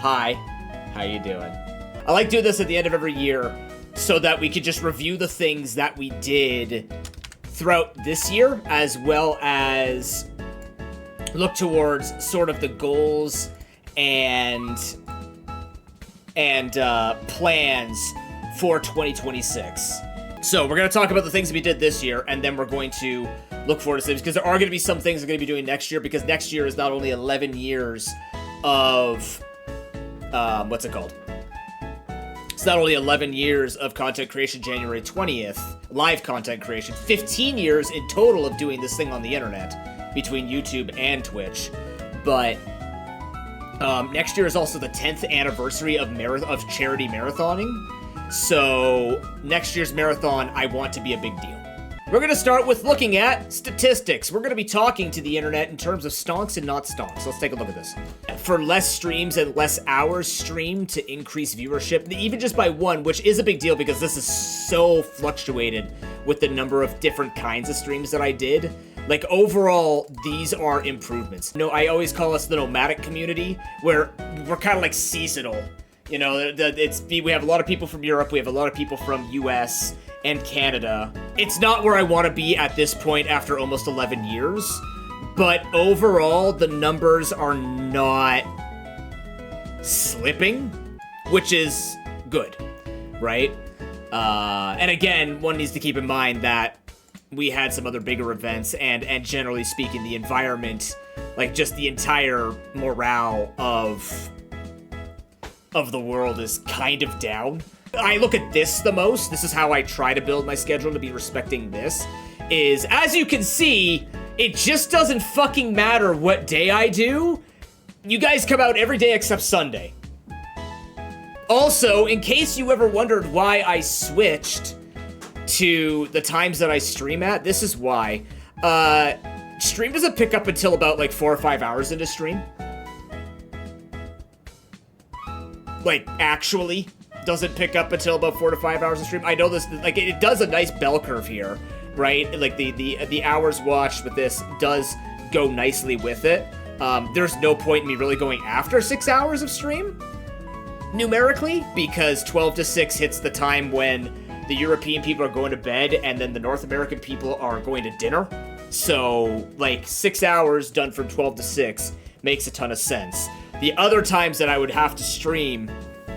Hi, how you doing? I like doing this at the end of every year so that we could just review the things that we did throughout this year, as well as look towards sort of the goals and plans for 2026. So we're going to talk about the things we did this year, and then we're going to look forward to things, because there are going to be some things we're going to be doing next year, because next year is not only 11 years of, what's it called? It's not only 11 years of content creation, January 20th, live content creation, 15 years in total of doing this thing on the internet, between YouTube and Twitch, but next year is also the 10th anniversary of charity marathoning. So next year's marathon, I want to be a big deal. We're going to start with looking at statistics. We're going to be talking to the internet in terms of stonks and not stonks. Let's take a look at this. For less streams and less hours streamed to increase viewership, even just by one, which is a big deal because this is so fluctuated with the number of different kinds of streams that I did. Like, overall, these are improvements. You know, I always call us the nomadic community, where we're kind of like seasonal. You know, we have a lot of people from Europe, we have a lot of people from US and Canada. It's not where I want to be at this point after almost 11 years, but overall, the numbers are not slipping, which is good, right? And again, one needs to keep in mind that we had some other bigger events, and generally speaking, the environment, like just the entire morale of the world is kind of down. I look at this the most. This is how I try to build my schedule to be respecting this. Is, as you can see, it just doesn't fucking matter what day I do. You guys come out every day except Sunday. Also, in case you ever wondered why I switched to the times that I stream at, this is why. Stream doesn't pick up until about like 4 or 5 hours into stream. Like, actually doesn't pick up until about 4 to 5 hours of stream. I know this, like, it does a nice bell curve here, right? Like, the hours watched with this does go nicely with it. There's no point in me really going after 6 hours of stream, numerically, because 12 to 6 hits the time when the European people are going to bed, and then the North American people are going to dinner. So, like, 6 hours done from 12 to 6 makes a ton of sense. The other times that I would have to stream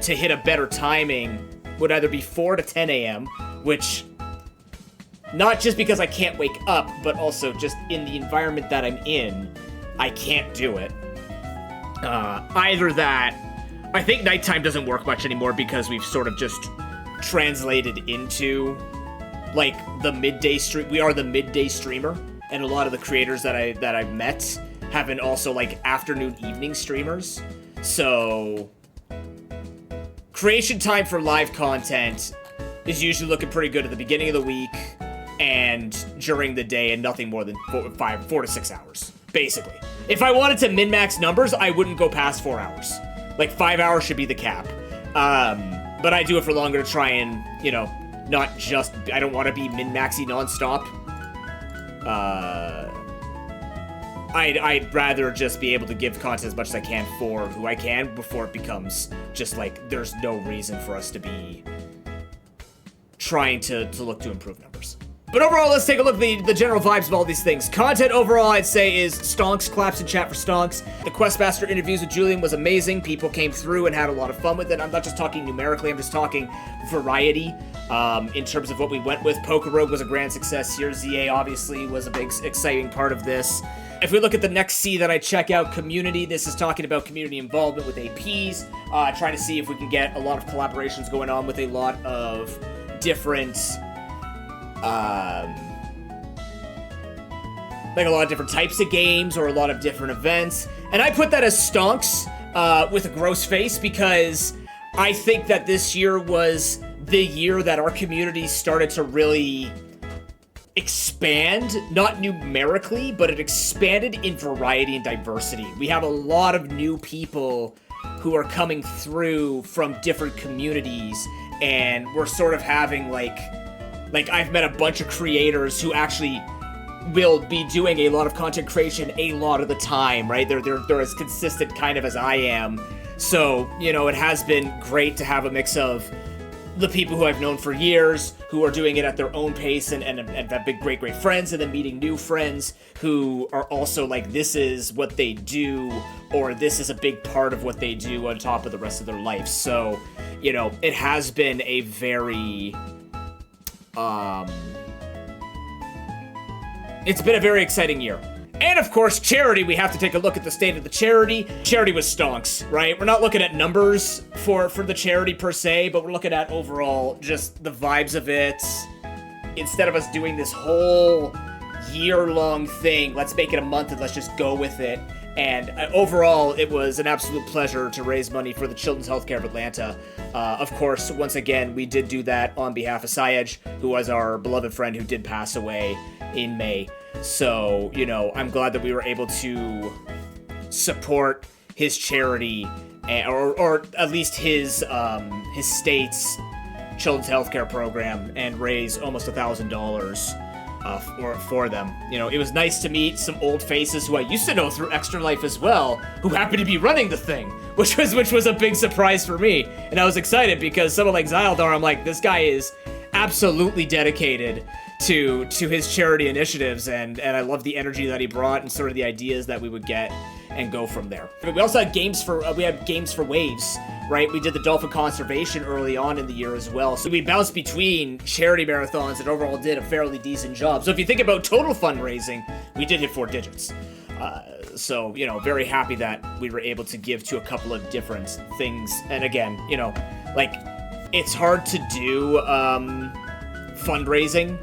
to hit a better timing would either be 4 to 10 a.m., which, not just because I can't wake up, but also just in the environment that I'm in, I can't do it. Either that, I think nighttime doesn't work much anymore because we've sort of just translated into, like, the midday stream. We are the midday streamer, and a lot of the creators that I've met have been also, like, afternoon, evening streamers. So, creation time for live content is usually looking pretty good at the beginning of the week and during the day, and nothing more than 4 to 6 hours, basically. If I wanted to min-max numbers, I wouldn't go past 4 hours. Like, 5 hours should be the cap. But I do it for longer to try and, you know, not just, I don't want to be min-maxy nonstop. I'd rather just be able to give content as much as I can for who I can before it becomes just like there's no reason for us to be trying to look to improve numbers. But overall, let's take a look at the general vibes of all these things. Content overall, I'd say, is stonks. Claps in chat for stonks. The Questmaster interviews with Julian was amazing. People came through and had a lot of fun with it. I'm not just talking numerically, I'm just talking variety. In terms of what we went with, PokeRogue was a grand success here. ZA obviously was a big, exciting part of this. If we look at the next C that I check out, community, this is talking about community involvement with APs, trying to see if we can get a lot of collaborations going on with a lot of different, like a lot of different types of games or a lot of different events. And I put that as stonks with a gross face because I think that this year was the year that our community started to really expand, not numerically, but it expanded in variety and diversity. We have a lot of new people who are coming through from different communities, and we're sort of having like I've met a bunch of creators who actually will be doing a lot of content creation a lot of the time, right? They're as consistent kind of as I am. So, you know, it has been great to have a mix of the people who I've known for years, who are doing it at their own pace and have been great friends, and then meeting new friends who are also like, this is what they do, or this is a big part of what they do on top of the rest of their life. So, you know, it has been a very, it's been a very exciting year. And of course, charity, we have to take a look at the state of the charity. Charity was stonks, right? We're not looking at numbers for the charity per se, but we're looking at overall just the vibes of it. Instead of us doing this whole year-long thing, let's make it a month and let's just go with it. And overall, it was an absolute pleasure to raise money for the Children's Healthcare of Atlanta. Of course, once again, we did do that on behalf of Syed, who was our beloved friend who did pass away in May. So, you know, I'm glad that we were able to support his charity, or at least his state's children's healthcare program, and raise almost $1,000 for them. You know, it was nice to meet some old faces who I used to know through Extra Life as well, who happened to be running the thing, which was a big surprise for me. And I was excited because someone like Xyldar, I'm like, this guy is absolutely dedicated to his charity initiatives, and I love the energy that he brought and sort of the ideas that we would get and go from there. We also had games for waves, right? We did the dolphin conservation early on in the year as well. So we bounced between charity marathons and overall did a fairly decent job. So if you think about total fundraising, we did hit 4 digits. So, you know, very happy that we were able to give to a couple of different things. And again, you know, like, it's hard to do fundraising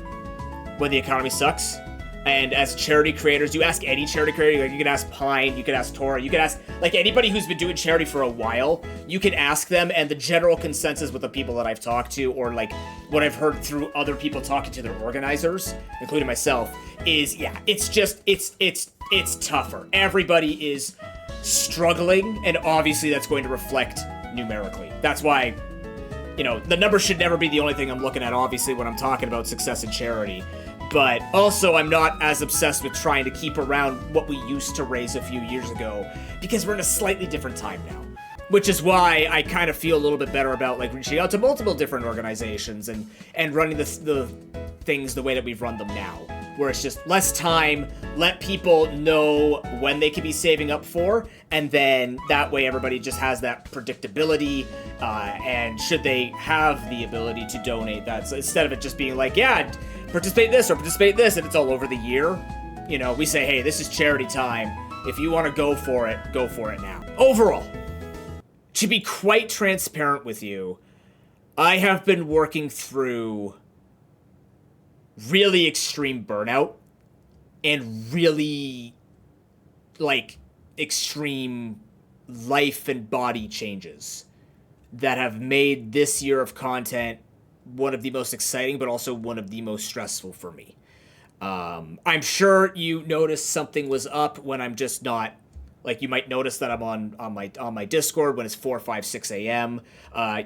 when the economy sucks. And as charity creators, you ask any charity creator, like, you can ask Pine, you can ask Tora, you can ask, like, anybody who's been doing charity for a while, you can ask them, and the general consensus with the people that I've talked to, or like what I've heard through other people talking to their organizers, including myself, is, yeah, it's just, it's tougher. Everybody is struggling, and obviously that's going to reflect numerically. That's why, you know, the numbers should never be the only thing I'm looking at, obviously, when I'm talking about success in charity. But also, I'm not as obsessed with trying to keep around what we used to raise a few years ago, because we're in a slightly different time now. Which is why I kind of feel a little bit better about, like, reaching out to multiple different organizations and running the things the way that we've run them now. Where it's just less time, let people know when they can be saving up for, and then that way everybody just has that predictability, and should they have the ability to donate that, so instead of it just being like, yeah, participate this or participate this, and it's all over the year, you know, we say, hey, this is charity time. If you want to go for it now. Overall, to be quite transparent with you, I have been working through really extreme burnout and really, like, extreme life and body changes that have made this year of content one of the most exciting, but also one of the most stressful for me. I'm sure you noticed something was up when I'm just not, like, you might notice that I'm on my Discord when it's 4, 5, 6 a.m.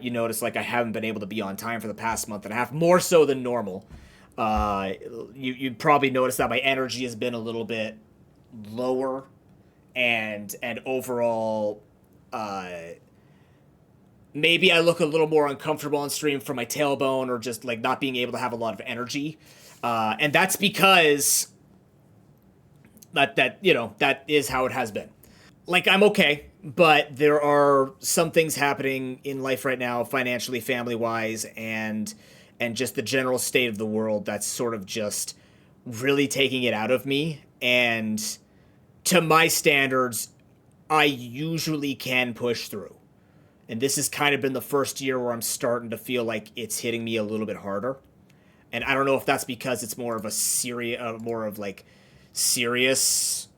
You notice, like, I haven't been able to be on time for the past month and a half, more so than normal. You'd probably notice that my energy has been a little bit lower, and overall, maybe I look a little more uncomfortable on stream from my tailbone, or just, like, not being able to have a lot of energy. And that's because that you know, that is how it has been. Like, I'm okay, but there are some things happening in life right now, financially, family-wise, and just the general state of the world that's sort of just really taking it out of me. And to my standards, I usually can push through. And this has kind of been the first year where I'm starting to feel like it's hitting me a little bit harder. And I don't know if that's because it's more of serious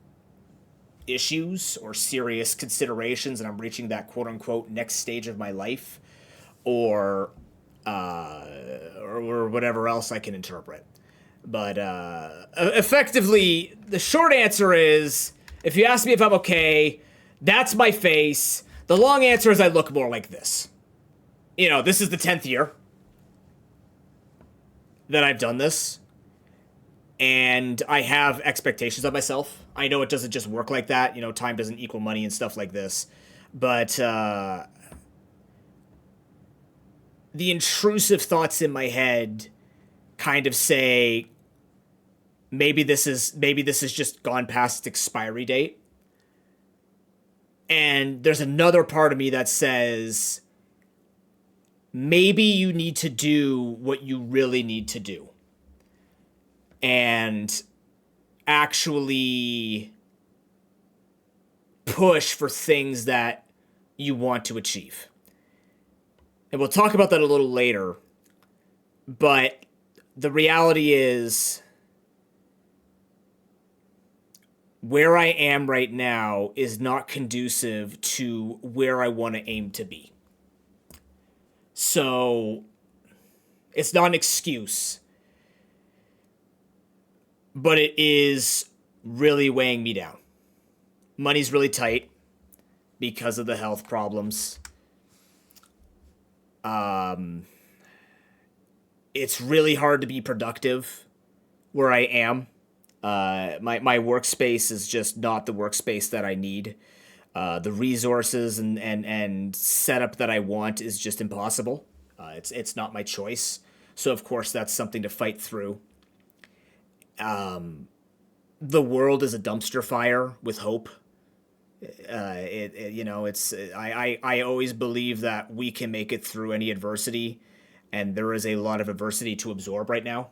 issues or serious considerations, and I'm reaching that quote-unquote next stage of my life, or whatever else I can interpret. But effectively, the short answer is, if you ask me if I'm okay, that's my face. The long answer is I look more like this. You know, this is the 10th year that I've done this, and I have expectations of myself. I know it doesn't just work like that. You know, time doesn't equal money and stuff like this. But the intrusive thoughts in my head kind of say maybe this is just gone past its expiry date. And there's another part of me that says maybe you need to do what you really need to do and actually push for things that you want to achieve. And we'll talk about that a little later. But the reality is, where I am right now is not conducive to where I want to aim to be. So, it's not an excuse, but it is really weighing me down. Money's really tight because of the health problems. It's really hard to be productive where I am. My workspace is just not the workspace that I need. The resources and setup that I want is just impossible. It's not my choice. So of course that's something to fight through. The world is a dumpster fire with hope. I always believe that we can make it through any adversity, and there is a lot of adversity to absorb right now.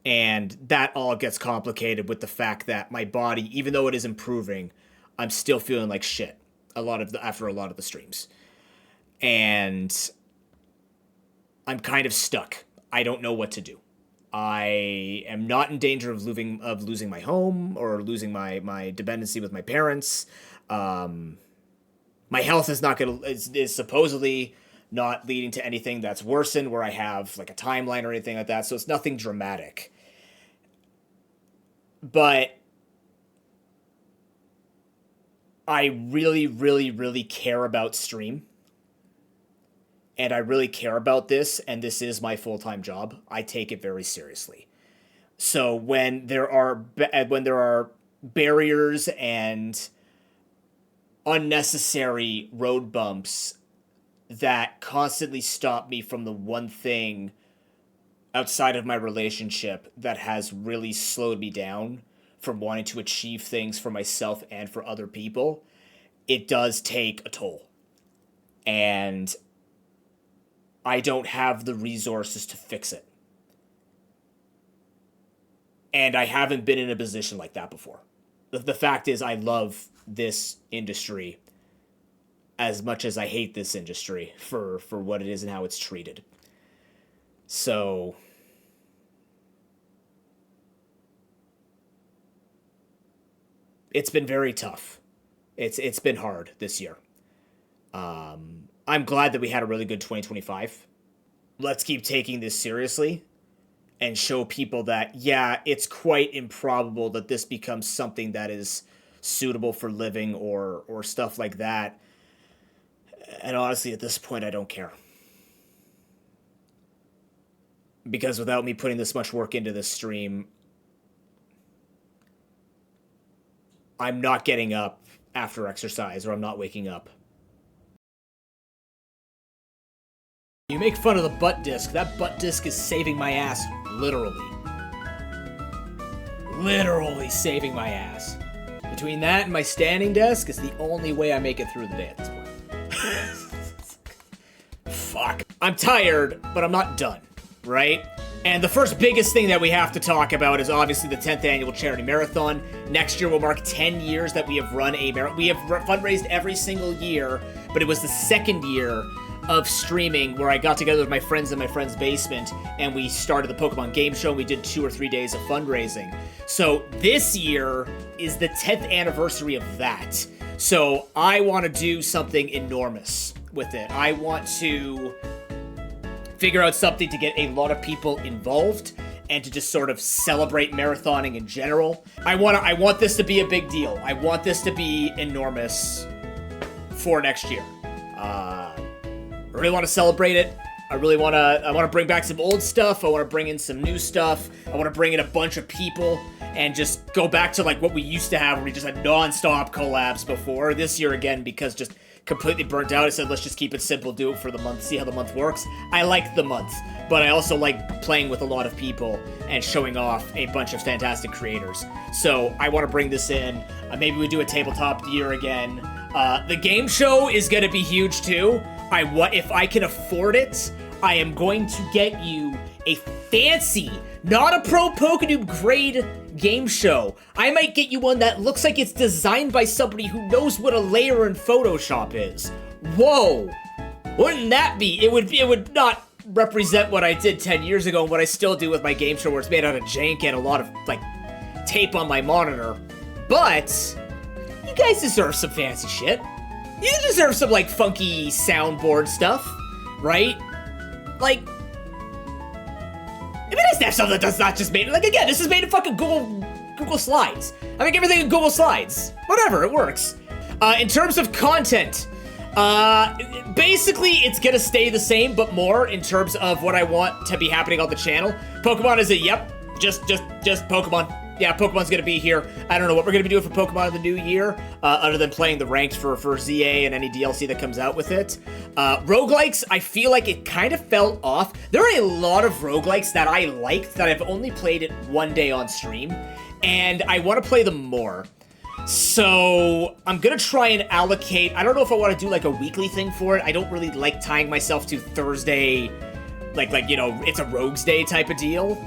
And that all gets complicated with the fact that my body, even though it is improving, I'm still feeling like shit after a lot of the streams. And I'm kind of stuck. I don't know what to do. I am not in danger of losing my home or losing my dependency with my parents. My health is supposedly not leading to anything that's worsened where I have like a timeline or anything like that. So it's nothing dramatic. But I really, really, really care about stream. And I really care about this, and this is my full-time job. I take it very seriously. So when there are barriers and unnecessary road bumps that constantly stop me from the one thing outside of my relationship that has really slowed me down from wanting to achieve things for myself and for other people, it does take a toll. And I don't have the resources to fix it. And I haven't been in a position like that before. The fact is, I love this industry as much as I hate this industry for what it is and how it's treated. So it's been very tough. It's been hard this year. I'm glad that we had a really good 2025. Let's keep taking this seriously and show people that, yeah, it's quite improbable that this becomes something that is suitable for living or stuff like that. And honestly, at this point, I don't care. Because without me putting this much work into this stream, I'm not getting up after exercise, or I'm not waking up. You make fun of the butt disc. That butt disc is saving my ass, literally. Literally saving my ass. Between that and my standing desk, it's the only way I make it through the day at this point. Fuck. I'm tired, but I'm not done, right? And the first biggest thing that we have to talk about is obviously the 10th annual charity marathon. Next year will mark 10 years that we have run a marathon. We have fundraised every single year, but it was the second year of streaming where I got together with my friends in my friend's basement and we started the Pokemon game show and we did 2 or 3 days of fundraising. So this year is the 10th anniversary of that. So I want to do something enormous with it. I want to figure out something to get a lot of people involved and to just sort of celebrate marathoning in general. I want this to be a big deal. I want this to be enormous for next year. I really want to celebrate it. I want to bring back some old stuff. I want to bring in some new stuff. I want to bring in a bunch of people. and just go back to like what we used to have, where we just had non-stop collabs before. This year again, because just completely burnt out, I said let's just keep it simple, do it for the month, see how the month works. I like the month, but I also like playing with a lot of people and showing off a bunch of fantastic creators. So I want to bring this in. Maybe we do a tabletop year again. The game show is going to be huge too. If I can afford it, I am going to get you a fancy, not a ProPokeNoob grade game show. I might get you one that looks like it's designed by somebody who knows what a layer in Photoshop is. Whoa! Wouldn't that be? It would not represent what I did 10 years ago and what I still do with my game show, where it's made out of jank and a lot of, like, tape on my monitor. But you guys deserve some fancy shit. You deserve some, like, funky soundboard stuff, right? Like, it'd be nice to have something that's not just made, like, again, this is made in fucking Google Slides. I make everything in Google Slides. Whatever, it works. In terms of content, basically it's gonna stay the same, but more in terms of what I want to be happening on the channel. Pokemon is just Pokemon. Yeah, Pokemon's gonna be here. I don't know what we're gonna be doing for Pokemon in the new year, other than playing the ranked for ZA and any DLC that comes out with it. Roguelikes, I feel like it kind of fell off. There are a lot of roguelikes that I liked that I've only played it one day on stream, and I want to play them more. So I'm gonna try and allocate. I don't know if I want to do like a weekly thing for it. I don't really like tying myself to Thursday, like you know, it's a Rogues Day type of deal.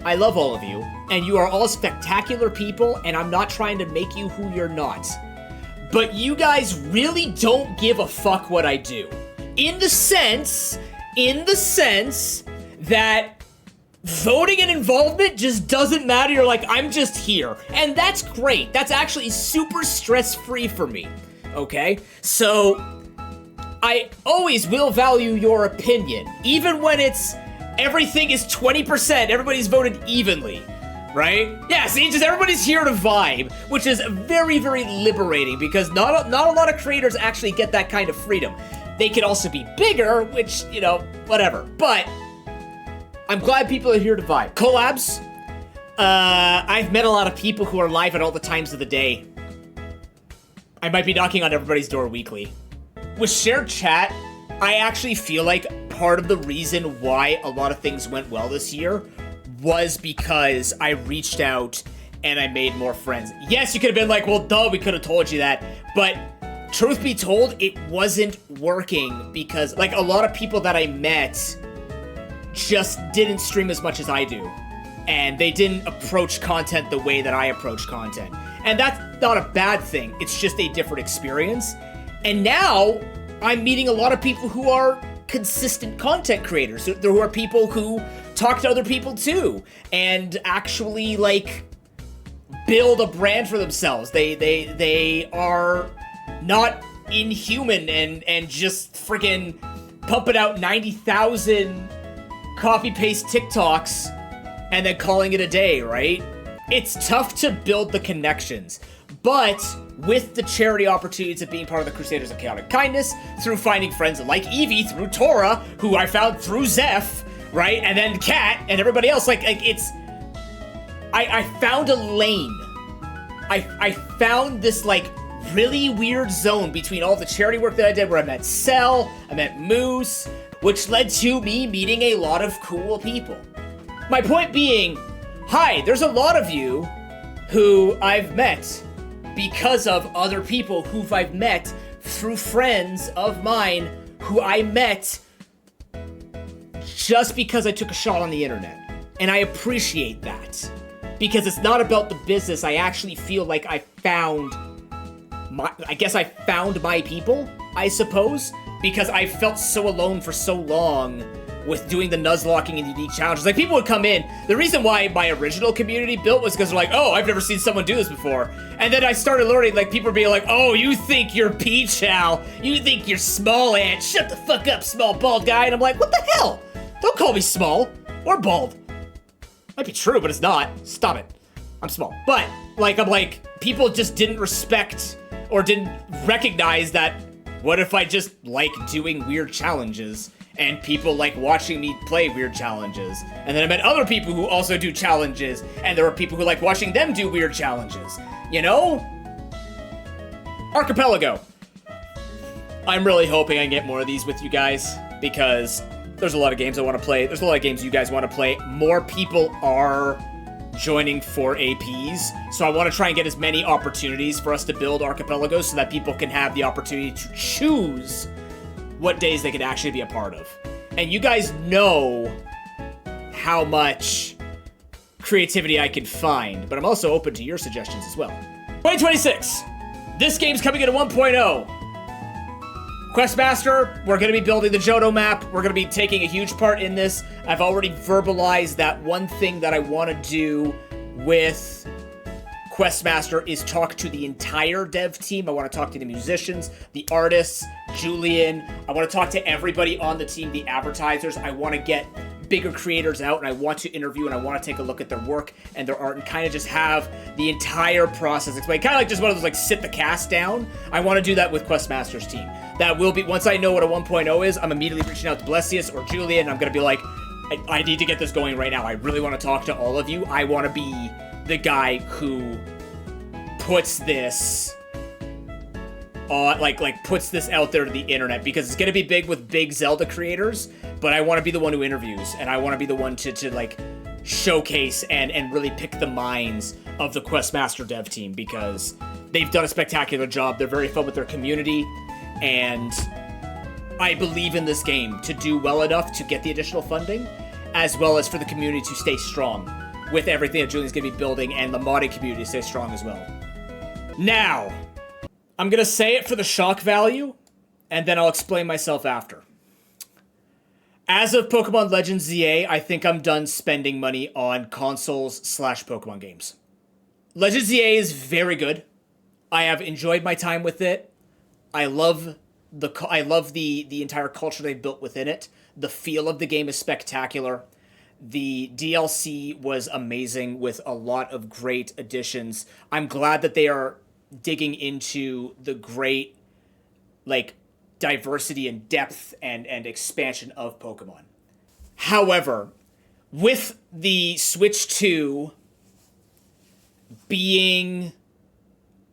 I love all of you, and you are all spectacular people, and I'm not trying to make you who you're not. But you guys really don't give a fuck what I do. In the sense that voting and involvement just doesn't matter. You're like, I'm just here. And that's great. That's actually super stress-free for me, okay? So, I always will value your opinion, even when it's everything is 20%, everybody's voted evenly, right? Yeah, see, just everybody's here to vibe, which is very, very liberating, because not a lot of creators actually get that kind of freedom. They can also be bigger, which, you know, whatever. But I'm glad people are here to vibe. Collabs. I've met a lot of people who are live at all the times of the day. I might be knocking on everybody's door weekly. With shared chat, I actually feel like part of the reason why a lot of things went well this year was because I reached out and I made more friends. Yes, you could have been like, well, duh, we could have told you that. But truth be told, it wasn't working because, like, a lot of people that I met just didn't stream as much as I do. And they didn't approach content the way that I approach content. And that's not a bad thing. It's just a different experience. And now I'm meeting a lot of people who are consistent content creators. There are people who talk to other people too, and actually like build a brand for themselves. They are not inhuman and just freaking pumping out 90,000 copy-paste TikToks and then calling it a day, right? It's tough to build the connections, but with the charity opportunities of being part of the Crusaders of Chaotic Kindness, through finding friends like Evie, through Tora, who I found through Zeph, right? And then Kat and everybody else, like it's... I found a lane. I found this, like, really weird zone between all the charity work that I did, where I met Cell, I met Moose, which led to me meeting a lot of cool people. My point being, hi, there's a lot of you who I've met because of other people who I've met through friends of mine who I met just because I took a shot on the internet. And I appreciate that. Because it's not about the business. I actually feel like I found my people, I suppose. Because I felt so alone for so long with doing the nuzlocking and unique challenges. Like, people would come in. The reason why my original community built was because they're like, oh, I've never seen someone do this before. And then I started learning, like, people being like, oh, you think you're Peach-Owl. You think you're small ant. Shut the fuck up, small bald guy. And I'm like, what the hell? Don't call me small or bald. Might be true, but it's not. Stop it. I'm small. But, like, I'm like, people just didn't respect or didn't recognize that, what if I just like doing weird challenges And people like watching me play weird challenges. And then I met other people who also do challenges, and there are people who like watching them do weird challenges. You know? Archipelago. I'm really hoping I can get more of these with you guys, because there's a lot of games I want to play. There's a lot of games you guys want to play. More people are joining for APs, so I want to try and get as many opportunities for us to build Archipelago so that people can have the opportunity to choose what days they could actually be a part of. And you guys know how much creativity I can find, but I'm also open to your suggestions as well. 2026. This game's coming in at 1.0. Questmaster, we're going to be building the Johto map. We're going to be taking a huge part in this. I've already verbalized that one thing that I want to do with Questmaster is talk to the entire dev team. I want to talk to the musicians, the artists, Julian. I want to talk to everybody on the team, the advertisers. I want to get bigger creators out, and I want to interview, and I want to take a look at their work and their art and kind of just have the entire process explained. Kind of like just one of those like sit the cast down. I want to do that with Questmaster's team. That will be, once I know what a 1.0 is, I'm immediately reaching out to Blessius or Julian, and I'm going to be like, I need to get this going right now. I really want to talk to all of you. I want to be the guy who puts this on, like puts this out there to the internet, because it's going to be big with big Zelda creators, but I want to be the one who interviews, and I want to be the one to like showcase and really pick the minds of the Questmaster dev team, because they've done a spectacular job. They're very fun with their community, and I believe in this game to do well enough to get the additional funding, as well as for the community to stay strong with everything that Julian's going to be building, and the modding community to stay strong as well. Now, I'm going to say it for the shock value, and then I'll explain myself after. As of Pokemon Legends ZA, I think I'm done spending money on consoles/Pokemon games. Legends ZA is very good. I have enjoyed my time with it. I love the entire culture they built within it. The feel of the game is spectacular. The DLC was amazing with a lot of great additions. I'm glad that they are digging into the great, like, diversity and depth and expansion of Pokemon. However, with the Switch 2 being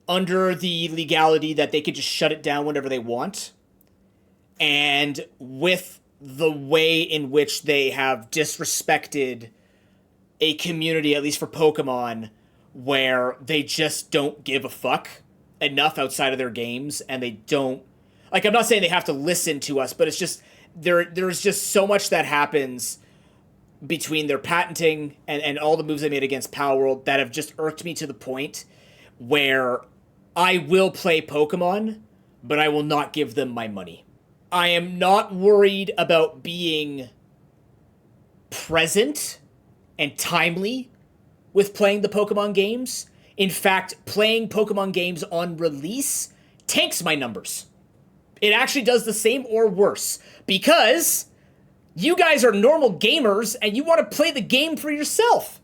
under the legality that they could just shut it down whenever they want, and with the way in which they have disrespected a community, at least for Pokemon, where they just don't give a fuck enough outside of their games, and they don't, like, I'm not saying they have to listen to us, but it's just, there's just so much that happens between their patenting and all the moves they made against Power World that have just irked me to the point where I will play Pokemon, but I will not give them my money. I am not worried about being present and timely with playing the Pokemon games. In fact, playing Pokemon games on release tanks my numbers. It actually does the same or worse, because you guys are normal gamers and you want to play the game for yourself.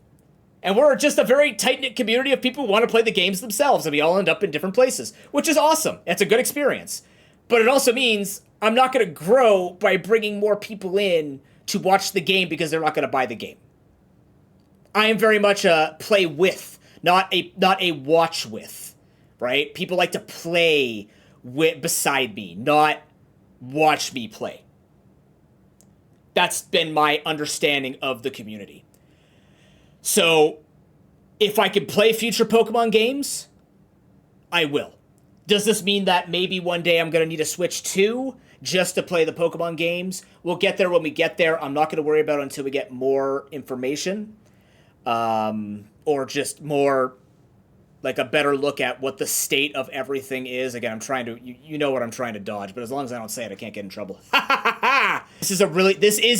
And we're just a very tight-knit community of people who want to play the games themselves, and we all end up in different places, which is awesome. It's a good experience. But it also means I'm not going to grow by bringing more people in to watch the game because they're not going to buy the game. I am very much a play with, not a watch with, right? People like to play beside me, not watch me play. That's been my understanding of the community. So, if I can play future Pokemon games, I will. Does this mean that maybe one day I'm going to need a Switch 2 just to play the Pokemon games? We'll get there when we get there. I'm not going to worry about it until we get more information. Or just more, like, a better look at what the state of everything is. Again, I'm trying to, you know what I'm trying to dodge, but as long as I don't say it, I can't get in trouble. This is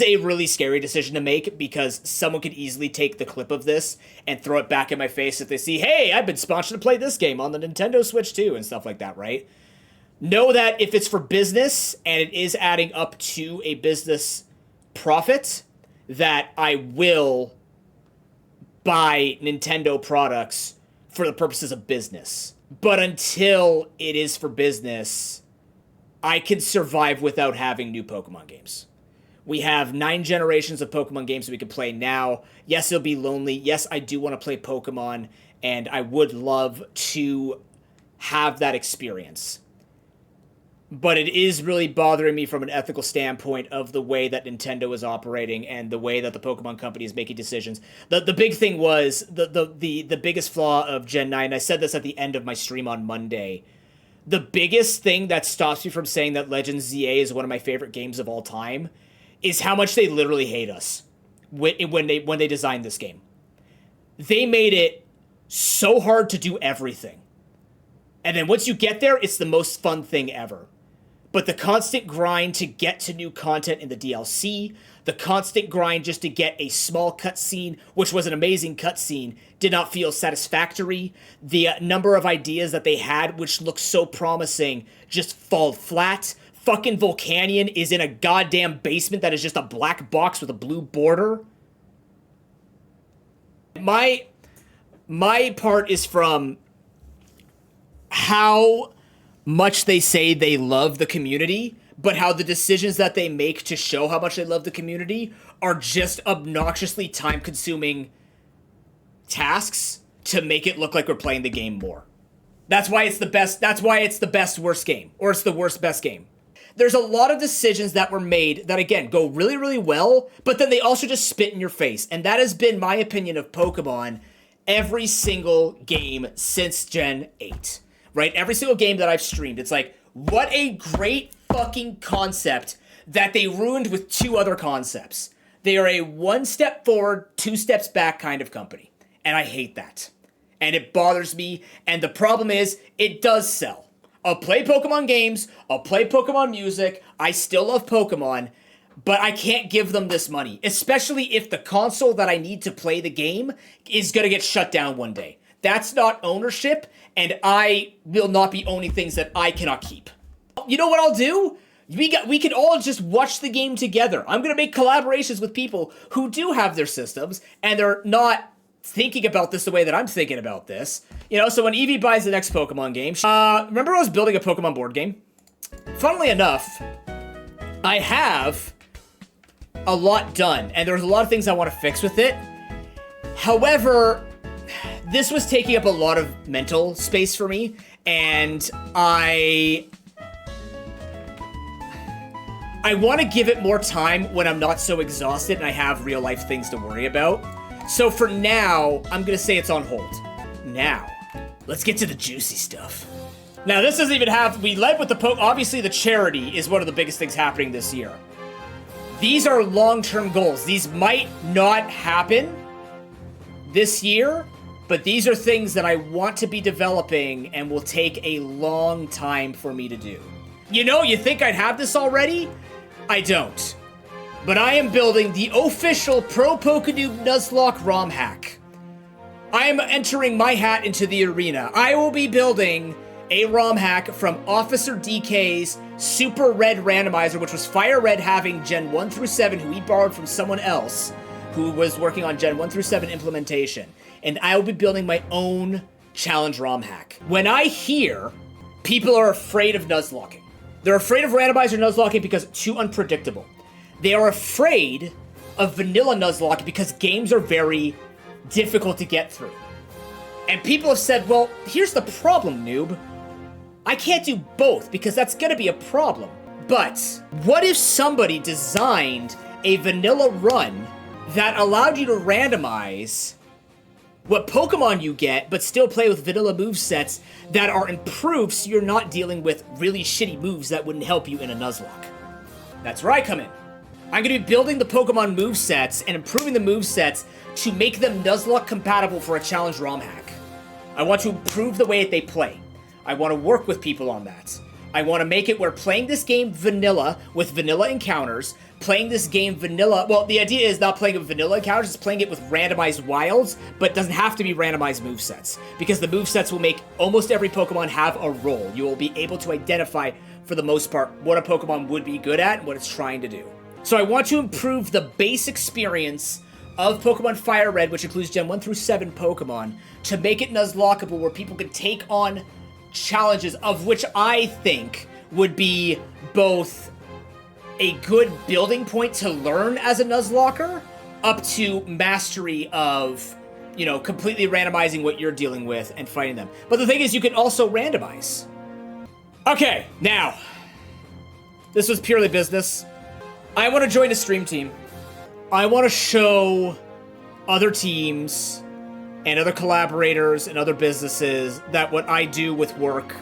a really scary decision to make, because someone could easily take the clip of this and throw it back in my face if they see, hey, I've been sponsored to play this game on the Nintendo Switch 2 and stuff like that, right? Know that if it's for business and it is adding up to a business profit, that I will buy Nintendo products for the purposes of business. But until it is for business, I can survive without having new Pokemon games. We have 9 generations of Pokemon games that we can play now. Yes, it'll be lonely. Yes, I do want to play Pokemon, and I would love to have that experience. But it is really bothering me from an ethical standpoint of the way that Nintendo is operating and the way that the Pokemon Company is making decisions. The big thing was, the biggest flaw of Gen 9, I said this at the end of my stream on Monday, the biggest thing that stops me from saying that Legends ZA is one of my favorite games of all time is how much they literally hate us when they designed this game. They made it so hard to do everything. And then once you get there, it's the most fun thing ever. But the constant grind to get to new content in the DLC, the constant grind just to get a small cutscene, which was an amazing cutscene, did not feel satisfactory. The number of ideas that they had, which looked so promising, just fall flat. Fucking Volcanion is in a goddamn basement that is just a black box with a blue border. My part is from how much they say they love the community, but how the decisions that they make to show how much they love the community are just obnoxiously time-consuming tasks to make it look like we're playing the game more. That's why it's the best. That's why it's the best worst game, or it's the worst best game. There's a lot of decisions that were made that, again, go really, really well, but then they also just spit in your face. And that has been my opinion of Pokemon every single game since Gen 8. Right? Every single game that I've streamed, it's like, what a great fucking concept that they ruined with 2 other concepts. They are a 1 step forward, 2 steps back kind of company. And I hate that. And it bothers me. And the problem is, it does sell. I'll play Pokemon games, I'll play Pokemon music, I still love Pokemon, but I can't give them this money. Especially if the console that I need to play the game is going to get shut down one day. That's not ownership, and I will not be owning things that I cannot keep. You know what I'll do? We can all just watch the game together. I'm going to make collaborations with people who do have their systems, and they're not thinking about this the way that I'm thinking about this. You know, so when Eevee buys the next Pokemon game, remember I was building a Pokemon board game? Funnily enough, I have a lot done, and there's a lot of things I want to fix with it. However, this was taking up a lot of mental space for me, and I want to give it more time when I'm not so exhausted and I have real life things to worry about. So for now, I'm going to say it's on hold. Now, let's get to the juicy stuff. Now, this doesn't even have... We led with the... Obviously, the charity is one of the biggest things happening this year. These are long-term goals. These might not happen this year, but these are things that I want to be developing and will take a long time for me to do. You know, you think I'd have this already? I don't. But I am building the official ProPokeNoob Nuzlocke ROM hack. I am entering my hat into the arena. I will be building a ROM hack from Officer DK's Super Red Randomizer, which was Fire Red having Gen 1 through 7, who he borrowed from someone else who was working on Gen 1 through 7 implementation. And I will be building my own challenge ROM hack. When I hear people are afraid of nuzlocking, they're afraid of randomizer nuzlocking because it's too unpredictable. They are afraid of vanilla nuzlocking because games are very difficult to get through. And people have said, well, here's the problem, noob. I can't do both because that's gonna be a problem. But what if somebody designed a vanilla run that allowed you to randomize what Pokemon you get, but still play with vanilla movesets that are improved so you're not dealing with really shitty moves that wouldn't help you in a Nuzlocke? That's where I come in. I'm going to be building the Pokemon movesets and improving the movesets to make them Nuzlocke compatible for a challenge ROM hack. I want to improve the way that they play. I want to work with people on that. I want to make it where playing this game vanilla with vanilla encounters, playing this game vanilla, well, the idea is not playing it with vanilla encounters, it's playing it with randomized wilds, but it doesn't have to be randomized movesets, because the movesets will make almost every Pokemon have a role. You will be able to identify, for the most part, what a Pokemon would be good at and what it's trying to do. So I want to improve the base experience of Pokemon Fire Red, which includes Gen 1 through 7 Pokemon, to make it Nuzlockable, where people can take on challenges of which I think would be both a good building point to learn as a nuzlocker up to mastery of, you know, completely randomizing what you're dealing with and fighting them. But the thing is, you can also randomize. Okay, now, this was purely business. I want to join a stream team. I want to show other teams and other collaborators and other businesses that what I do with work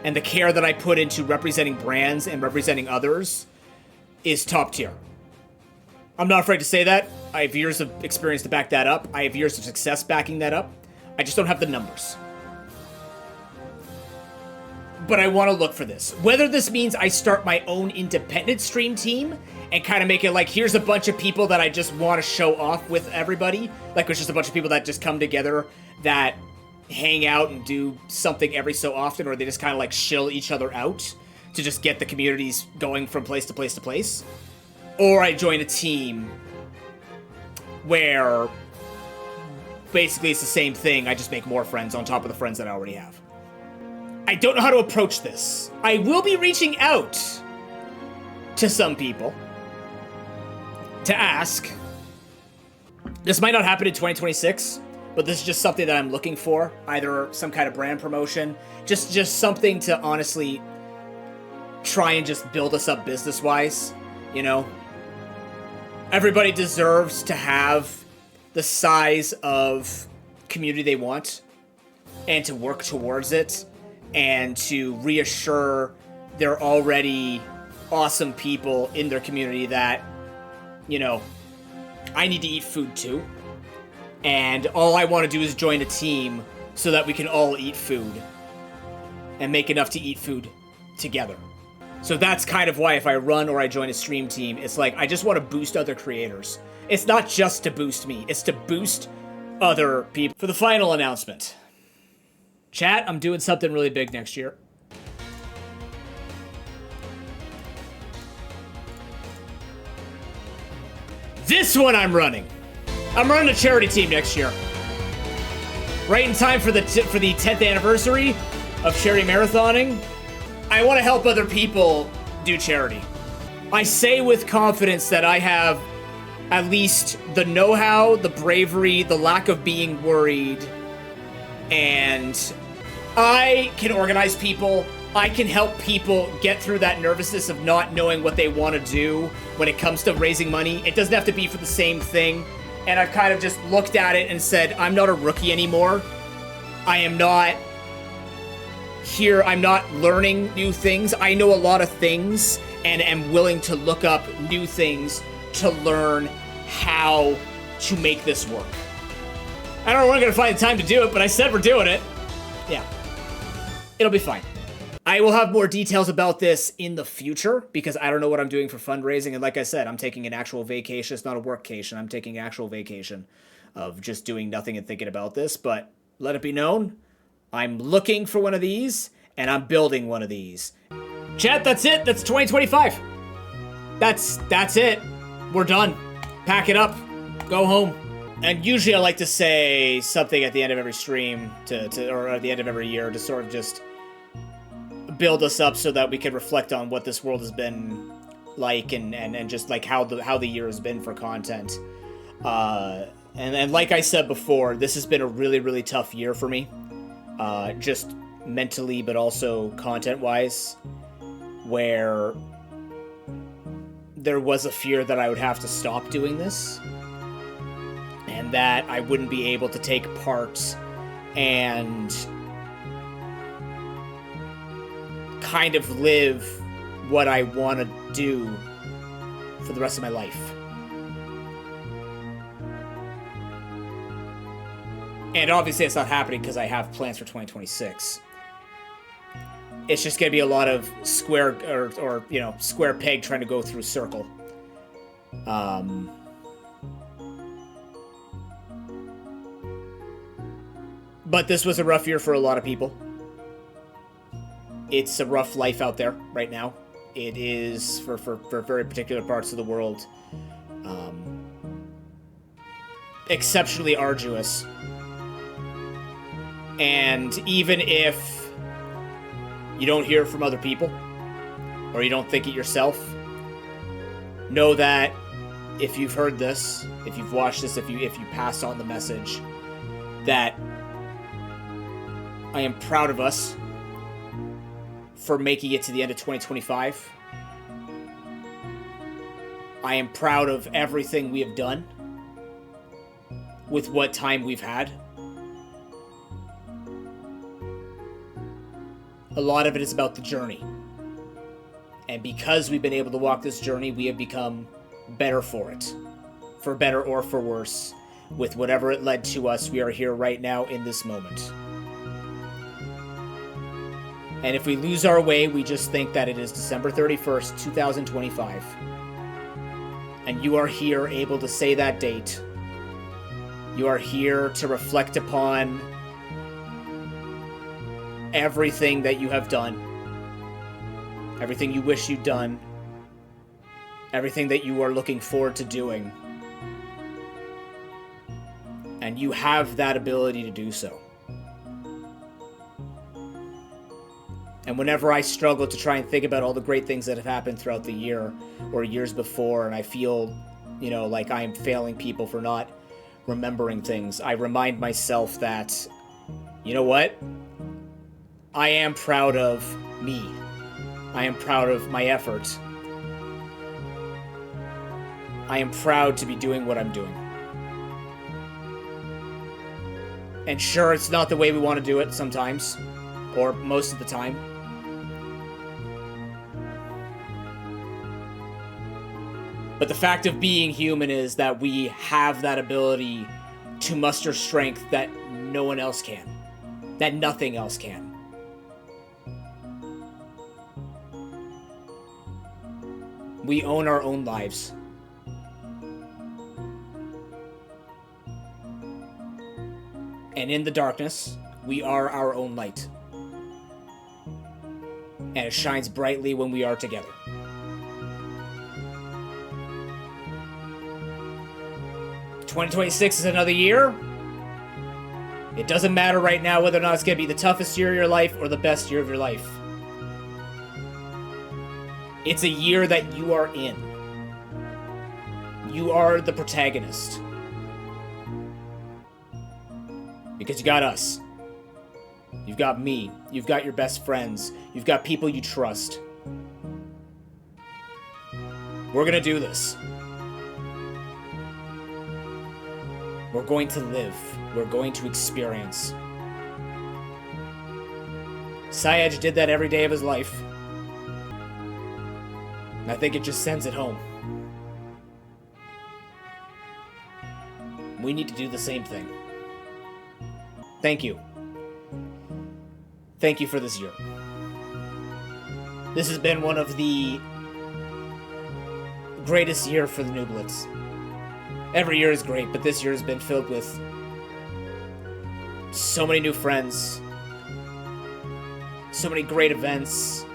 and the care that I put into representing brands and representing others is top tier. I'm not afraid to say that. I have years of experience to back that up. I have years of success backing that up. I just don't have the numbers. But I want to look for this. Whether this means I start my own independent stream team and kind of make it like, here's a bunch of people that I just want to show off with everybody. Like, it's just a bunch of people that just come together that hang out and do something every so often, or they just kind of like shill each other out to just get the communities going from place to place to place. Or I join a team where basically it's the same thing. I just make more friends on top of the friends that I already have. I don't know how to approach this. I will be reaching out to some people to ask. This might not happen in 2026, but this is just something that I'm looking for. Either some kind of brand promotion, just something to honestly try and just build us up business-wise, you know? Everybody deserves to have the size of community they want and to work towards it and to reassure their already awesome people in their community that, you know, I need to eat food too. And all I want to do is join a team so that we can all eat food and make enough to eat food together. So that's kind of why if I run or I join a stream team, it's like I just want to boost other creators. It's not just to boost me, it's to boost other people. For the final announcement, chat, I'm doing something really big next year. This one I'm running. I'm running a charity team next year. Right in time for the 10th anniversary of charity marathoning. I want to help other people do charity. I say with confidence that I have at least the know-how, the bravery, the lack of being worried, and I can organize people. I can help people get through that nervousness of not knowing what they want to do when it comes to raising money. It doesn't have to be for the same thing. And I've kind of just looked at it and said, I'm not a rookie anymore. I am not here. I'm not learning new things. I know a lot of things and am willing to look up new things to learn how to make this work. I don't know when I'm going to find the time to do it, but I said we're doing it. Yeah. It'll be fine. I will have more details about this in the future because I don't know what I'm doing for fundraising. And like I said, I'm taking an actual vacation. It's not a workcation. I'm taking an actual vacation of just doing nothing and thinking about this. But let it be known, I'm looking for one of these and I'm building one of these. Chat, that's it. That's 2025. That's it. We're done. Pack it up. Go home. And usually I like to say something at the end of every stream or at the end of every year to sort of just build us up so that we can reflect on what this world has been like and just like how the year has been for content. And like I said before, this has been a really, really tough year for me. Just mentally, but also content-wise, where there was a fear that I would have to stop doing this and that I wouldn't be able to take part and kind of live what I want to do for the rest of my life. And obviously it's not happening because I have plans for 2026. It's just going to be a lot of square or you know, square peg trying to go through circle. But this was a rough year for a lot of people. It's a rough life out there right now. It is for very particular parts of the world. Exceptionally arduous. And even if you don't hear it from other people, or you don't think it yourself, Know that if you've heard this, if you've watched this, if you pass on the message, that I am proud of us for making it to the end of 2025. I am proud of everything we have done with what time we've had. A lot of it is about the journey. And because we've been able to walk this journey, we have become better for it. For better or for worse. With whatever it led to us, we are here right now in this moment. And if we lose our way, we just think that it is December 31st, 2025. And you are here able to say that date. You are here to reflect upon everything that you have done. Everything you wish you'd done. Everything that you are looking forward to doing. And you have that ability to do so. And whenever I struggle to try and think about all the great things that have happened throughout the year or years before, and I feel, like I am failing people for not remembering things, I remind myself that, you know what? I am proud of me. I am proud of my efforts. I am proud to be doing what I'm doing. And sure, it's not the way we want to do it sometimes, or most of the time. But the fact of being human is that we have that ability to muster strength that no one else can. That nothing else can. We own our own lives. And in the darkness, we are our own light. And it shines brightly when we are together. '26 is another year. It doesn't matter right now whether or not it's going to be the toughest year of your life or the best year of your life. It's a year that you are in. You are the protagonist. Because you got us. You've got me. You've got your best friends. You've got people you trust. We're gonna do this. We're going to live. We're going to experience. Syed did that every day of his life. And I think it just sends it home. We need to do the same thing. Thank you. Thank you for this year. This has been one of the greatest year for the Nooblets. Every year is great, but this year has been filled with so many new friends, so many great events,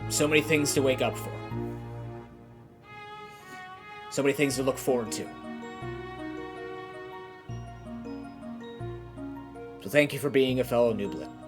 so many things to wake up for, so many things to look forward to. So thank you for being a fellow Nooblet.